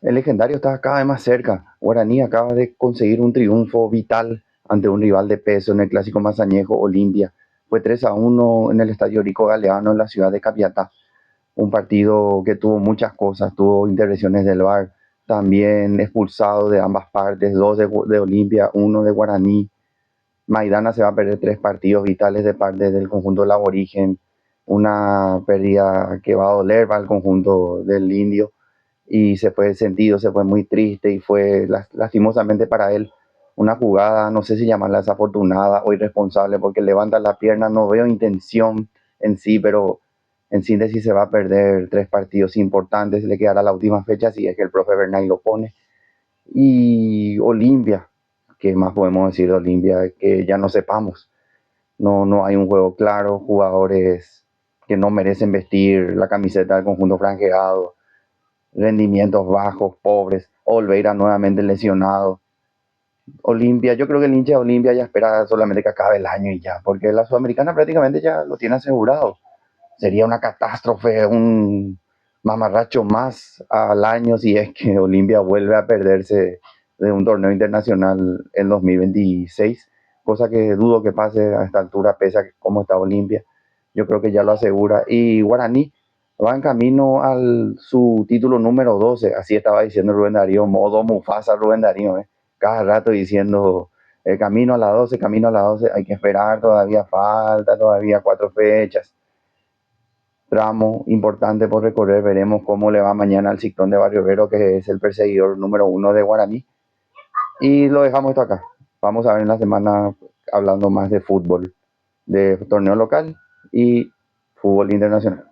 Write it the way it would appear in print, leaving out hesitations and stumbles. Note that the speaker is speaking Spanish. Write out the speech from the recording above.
El legendario está cada vez más cerca. Guaraní acaba de conseguir un triunfo vital ante un rival de peso en el clásico más añejo, Olimpia. Fue 3-1 en el estadio Rico Galeano en la ciudad de Capiatá. Un partido que tuvo muchas cosas, tuvo intervenciones del VAR, también expulsado de ambas partes, dos de Olimpia, uno de Guaraní. Maidana se va a perder 3 partidos vitales de parte del conjunto del Aborigen, una pérdida que va a doler para el conjunto del Indio y se fue sentido, se fue muy triste y fue lastimosamente para él una jugada, no sé si llamarla desafortunada o irresponsable, porque levanta la pierna, no veo intención en sí, pero en síntesis se va a perder 3 partidos importantes, le quedará la última fecha si es que el profe Bernay lo pone. Y Olimpia, ¿qué más podemos decir de Olimpia? Que ya no sepamos, no hay un juego claro, jugadores que no merecen vestir la camiseta del conjunto franjeado, rendimientos bajos, pobres, Olveira nuevamente lesionado. Olimpia, yo creo que el hincha de Olimpia ya espera solamente que acabe el año y ya, porque la Sudamericana prácticamente ya lo tiene asegurado. Sería una catástrofe, un mamarracho más al año si es que Olimpia vuelve a perderse de un torneo internacional en 2026, cosa que dudo que pase a esta altura, pese a cómo está Olimpia. Yo creo que ya lo asegura. Y Guaraní va en camino al su título número 12, así estaba diciendo Rubén Darío, modo Mufasa Rubén Darío, cada rato diciendo el camino a la 12, camino a la 12, hay que esperar, todavía falta, todavía 4 fechas, tramo importante por recorrer. Veremos cómo le va mañana al Ciclón de Barrio Obrero, que es el perseguidor número 1 de Guaraní. Y lo dejamos esto acá. Vamos a ver en la semana hablando más de fútbol, de torneo local y fútbol internacional.